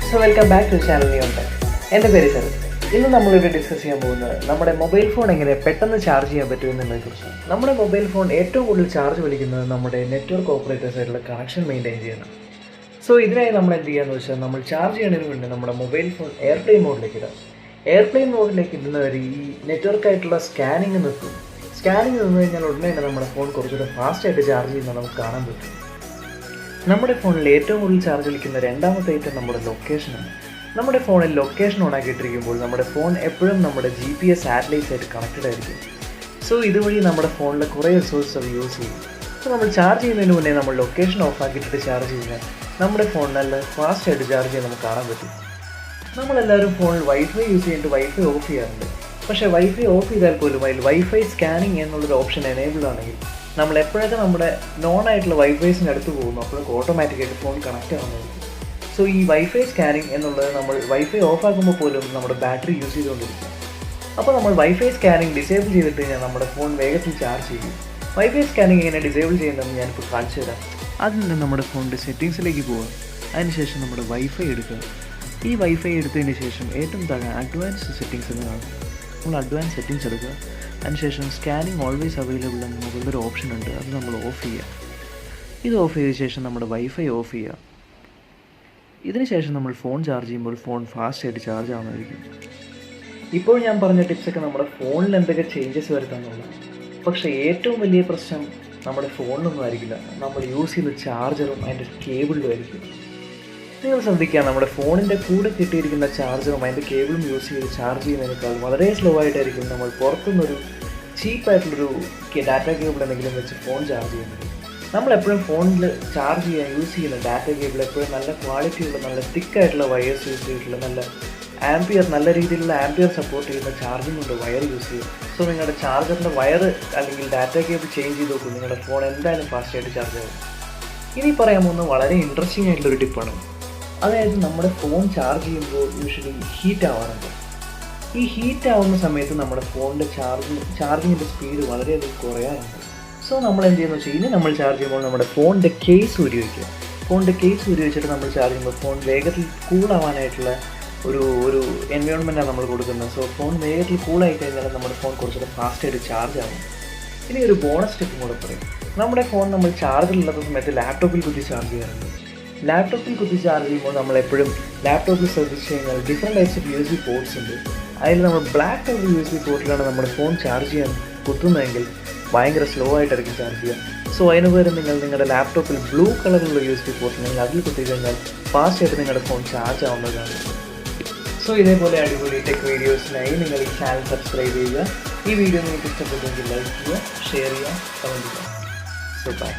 So welcome back to channel ഉണ്ട്. എൻ്റെ പേര് ശരത്. ഇന്ന് നമ്മളിവിടെ ഡിസ്കസ് ചെയ്യാൻ പോകുന്നത് നമ്മുടെ മൊബൈൽ ഫോൺ എങ്ങനെ പെട്ടെന്ന് ചാർജ് ചെയ്യാൻ പറ്റും എന്നുള്ളതിനെക്കുറിച്ചാണ്. നമ്മുടെ മൊബൈൽ ഫോൺ ഏറ്റവും കൂടുതൽ ചാർജ് വലിക്കുന്നത് നമ്മുടെ നെറ്റ്വർക്ക് ഓപ്പറേറ്റേഴ്സായിട്ടുള്ള കണക്ഷൻ മെയിൻറ്റെയിൻ ചെയ്യണം. സോ ഇതിനായി നമ്മൾ എന്ത് ചെയ്യുകയെന്ന് വെച്ചാൽ നമ്മൾ ചാർജ് ചെയ്യുന്നതിന് മുന്നേ നമ്മുടെ മൊബൈൽ ഫോൺ എയർപ്ലെയിൻ മോഡിലേക്ക് ഇടാം. എയർപ്ലെയിൻ മോഡിലേക്ക് ഇടുന്നവരെ ഈ നെറ്റ്വർക്കായിട്ടുള്ള സ്കാനിങ് നിർത്തും. സ്കാനിങ് നിന്ന് കഴിഞ്ഞാൽ ഉടനെ തന്നെ നമ്മുടെ ഫോൺ കുറച്ചുകൂടെ ഫാസ്റ്റായിട്ട് ചാർജ് ചെയ്യുന്നത് നമുക്ക് കാണാൻ പറ്റും. നമ്മുടെ ഫോണിൽ ഏറ്റവും കൂടുതൽ ചാർജ് വലിക്കുന്ന രണ്ടാമത്തെ ഐറ്റം നമ്മുടെ ലൊക്കേഷനാണ്. നമ്മുടെ ഫോണിൽ ലൊക്കേഷൻ ഓൺ ആക്കിയിട്ടിരിക്കുമ്പോൾ നമ്മുടെ ഫോൺ എപ്പോഴും നമ്മുടെ GPS സാറ്റലൈറ്റ്സ് ആയിട്ട് കണക്റ്റഡ് ആയിരിക്കും. സോ ഇതുവഴി നമ്മുടെ ഫോണിൽ കുറേ റിസോഴ്സസ് അത് യൂസ് ചെയ്യും. സോ നമ്മൾ ചാർജ് ചെയ്യുന്നതിന് മുന്നേ നമ്മൾ ലൊക്കേഷൻ ഓഫ് ആക്കിയിട്ടിട്ട് ചാർജ് ചെയ്താൽ നമ്മുടെ ഫോൺ നല്ല ഫാസ്റ്റായിട്ട് ചാർജ് ചെയ്യാൻ നമുക്ക് കാണാൻ പറ്റും. നമ്മളെല്ലാവരും ഫോണിൽ വൈഫൈ യൂസ് ചെയ്തിട്ട് വൈഫൈ ഓഫ് ചെയ്യാറുണ്ട്. പക്ഷേ വൈഫൈ ഓഫ് ചെയ്താൽ പോലും അതിൽ വൈഫൈ സ്കാനിങ് എന്നുള്ളൊരു ഓപ്ഷൻ എനേബിൾ ആണെങ്കിൽ നമ്മൾ എപ്പോഴൊക്കെ നമ്മുടെ നോൺ ആയിട്ടുള്ള വൈഫൈസിൻ്റെ അടുത്ത് പോകുന്നു അപ്പോഴൊക്കെ ഓട്ടോമാറ്റിക്കായിട്ട് ഫോൺ കണക്റ്റ് ആവുന്നതായിരിക്കും. സോ ഈ വൈഫൈ സ്കാനിങ് എന്നുള്ളത് നമ്മൾ വൈഫൈ ഓഫ് ആക്കുമ്പോൾ പോലും നമ്മുടെ ബാറ്ററി യൂസ് ചെയ്തുകൊണ്ടിരിക്കും. അപ്പോൾ നമ്മൾ വൈഫൈ സ്കാനിങ് ഡിസേബിൾ ചെയ്തിട്ട് കഴിഞ്ഞാൽ നമ്മുടെ ഫോൺ വേഗത്തിൽ ചാർജ് ചെയ്യും. വൈഫൈ സ്കാനിങ് എങ്ങനെ ഡിസേബിൾ ചെയ്യുന്നതെന്ന് ഞാനിപ്പോൾ കാണിച്ചു തരാം. ആദ്യം തന്നെ നമ്മുടെ ഫോണിൻ്റെ സെറ്റിങ്സിലേക്ക് പോവുക. അതിനുശേഷം നമ്മുടെ വൈഫൈ എടുക്കുക. ഈ വൈഫൈ എടുത്തതിന് ശേഷം ഏറ്റവും താഴെ അഡ്വാൻസ്ഡ് സെറ്റിങ്സ് എന്ന് കാണും. നമ്മൾ അഡ്വാൻസ് സെറ്റിങ്സ് എടുക്കുക. അതിനുശേഷം സ്കാനിങ് ഓൾവേസ് അവൈലബിൾ എന്ന മുകളിലൊരു ഓപ്ഷൻ ഉണ്ട്, അത് നമ്മൾ ഓഫ് ചെയ്യുക. ഇത് ഓഫ് ചെയ്ത ശേഷം നമ്മുടെ വൈഫൈ ഓഫ് ചെയ്യുക. ഇതിനുശേഷം നമ്മൾ ഫോൺ ചാർജ് ചെയ്യുമ്പോൾ ഫോൺ ഫാസ്റ്റായിട്ട് ചാർജ് ആവുന്നതായിരിക്കും. ഇപ്പോൾ ഞാൻ പറഞ്ഞ ടിപ്സൊക്കെ നമ്മുടെ ഫോണിൽ എന്തൊക്കെ ചേഞ്ചസ് വരുത്താമെന്നുള്ളത്. പക്ഷേ ഏറ്റവും വലിയ പ്രശ്നം നമ്മുടെ ഫോണിലൊന്നും ആയിരിക്കില്ല, നമ്മൾ യൂസ് ചെയ്യുന്ന ചാർജറും അതിൻ്റെ കേബിളിലും ആയിരിക്കും. നിങ്ങൾ ശ്രദ്ധിക്കുക, നമ്മുടെ ഫോണിൻ്റെ കൂടെ കിട്ടിയിരിക്കുന്ന ചാർജറും അതിൻ്റെ കേബിളും യൂസ് ചെയ്ത് ചാർജ് ചെയ്യുന്നതിനേക്കാൾ വളരെ സ്ലോ ആയിട്ടായിരിക്കും നമ്മൾ പുറത്തുനിന്നൊരു ചീപ്പായിട്ടുള്ളൊരു ഡാറ്റ കേബിൾ എന്തെങ്കിലും വെച്ച് ഫോൺ ചാർജ് ചെയ്യുന്നത്. നമ്മളെപ്പോഴും ഫോണിൽ ചാർജ് ചെയ്യാൻ യൂസ് ചെയ്യുന്ന ഡാറ്റ കേബിൾ എപ്പോഴും നല്ല ക്വാളിറ്റിയുള്ള നല്ല തിക്കായിട്ടുള്ള വയേഴ്സ് യൂസ് ചെയ്തിട്ടുള്ള നല്ല രീതിയിലുള്ള ആംപിയർ സപ്പോർട്ട് ചെയ്യുന്ന ചാർജിങ് കൊണ്ട് വയർ യൂസ് ചെയ്യും. സോ നിങ്ങളുടെ ചാർജറിൻ്റെ വയർ അല്ലെങ്കിൽ ഡാറ്റ കേബിൾ ചേഞ്ച് ചെയ്ത് നോക്കും, നിങ്ങളുടെ ഫോൺ എന്തായാലും ഫാസ്റ്റായിട്ട് ചാർജ് ആകും. ഇനി പറയാൻ പോകുന്നത് വളരെ ഇൻട്രസ്റ്റിംഗ് ആയിട്ടുള്ളൊരു ടിപ്പാണ്. അതായത് നമ്മുടെ ഫോൺ ചാർജ് ചെയ്യുമ്പോൾ യൂഷ്വലി ഹീറ്റ് ആവാറുണ്ട്. ഈ ഹീറ്റ് ആവുന്ന സമയത്ത് നമ്മുടെ ഫോണിൻ്റെ ചാർജിങ്ങിൻ്റെ സ്പീഡ് വളരെയധികം കുറയാറുണ്ട്. സോ നമ്മൾ എന്ത് ചെയ്യുന്നത് വെച്ചാൽ ഇനി നമ്മൾ ചാർജ് ചെയ്യുമ്പോൾ നമ്മുടെ ഫോണിൻ്റെ കേസ് ഊരി വയ്ക്കുക. ഫോണിൻ്റെ കേസ് ഊരി വെച്ചിട്ട് നമ്മൾ ചാർജ് ചെയ്യുമ്പോൾ ഫോൺ വേഗത്തിൽ കൂളാവാനായിട്ടുള്ള ഒരു എൻവയോൺമെൻറ്റാണ് നമ്മൾ കൊടുക്കുന്നത്. സോ ഫോൺ വേഗത്തിൽ കൂളായി കഴിഞ്ഞാൽ നമ്മുടെ ഫോൺ കുറച്ചുകൂടെ ഫാസ്റ്റായിട്ട് ചാർജ് ആവും. ഇനി ഒരു ബോണസ് ടിപ്പും കൂടെ പറയും. നമ്മുടെ ഫോൺ നമ്മൾ ചാർജിലില്ലാത്ത സമയത്ത് ലാപ്ടോപ്പിൽ കുത്തി ചാർജ് ചെയ്യാറുണ്ട്. ലാപ്ടോപ്പിൽ കുത്തി ചാർജ് ചെയ്യുമ്പോൾ നമ്മളെപ്പോഴും ലാപ്ടോപ്പിൽ ശ്രദ്ധിച്ച് കഴിഞ്ഞാൽ different types of USB ports ഉണ്ട്. അതിൽ നമ്മൾ ബ്ലാക്ക് കളർ USB പോർട്ടിലാണ് നമ്മുടെ ഫോൺ ചാർജ് ചെയ്യാൻ കുത്തുന്നതെങ്കിൽ ഭയങ്കര സ്ലോ ആയിട്ടായിരിക്കും ചാർജ് ചെയ്യുക. സോ അതിന് പകരം നിങ്ങൾ നിങ്ങളുടെ ലാപ്ടോപ്പിൽ ബ്ലൂ കളറിലുള്ള USB പോർട്ട് നിങ്ങൾ അതിൽ കുത്തി കഴിഞ്ഞാൽ ഫാസ്റ്റായിട്ട് നിങ്ങളുടെ ഫോൺ ചാർജ് ആവുന്നതാണ്. സോ ഇതേപോലെ അടിപൊളി ടെക് വീഡിയോസിനായി നിങ്ങൾ ഈ ചാനൽ സബ്സ്ക്രൈബ് ചെയ്യുക. ഈ വീഡിയോ നിങ്ങൾക്ക് ഇഷ്ടപ്പെട്ടെങ്കിൽ ലൈക്ക് ചെയ്യുക, ഷെയർ ചെയ്യുക, കമൻറ്റ് ചെയ്യുക. So by.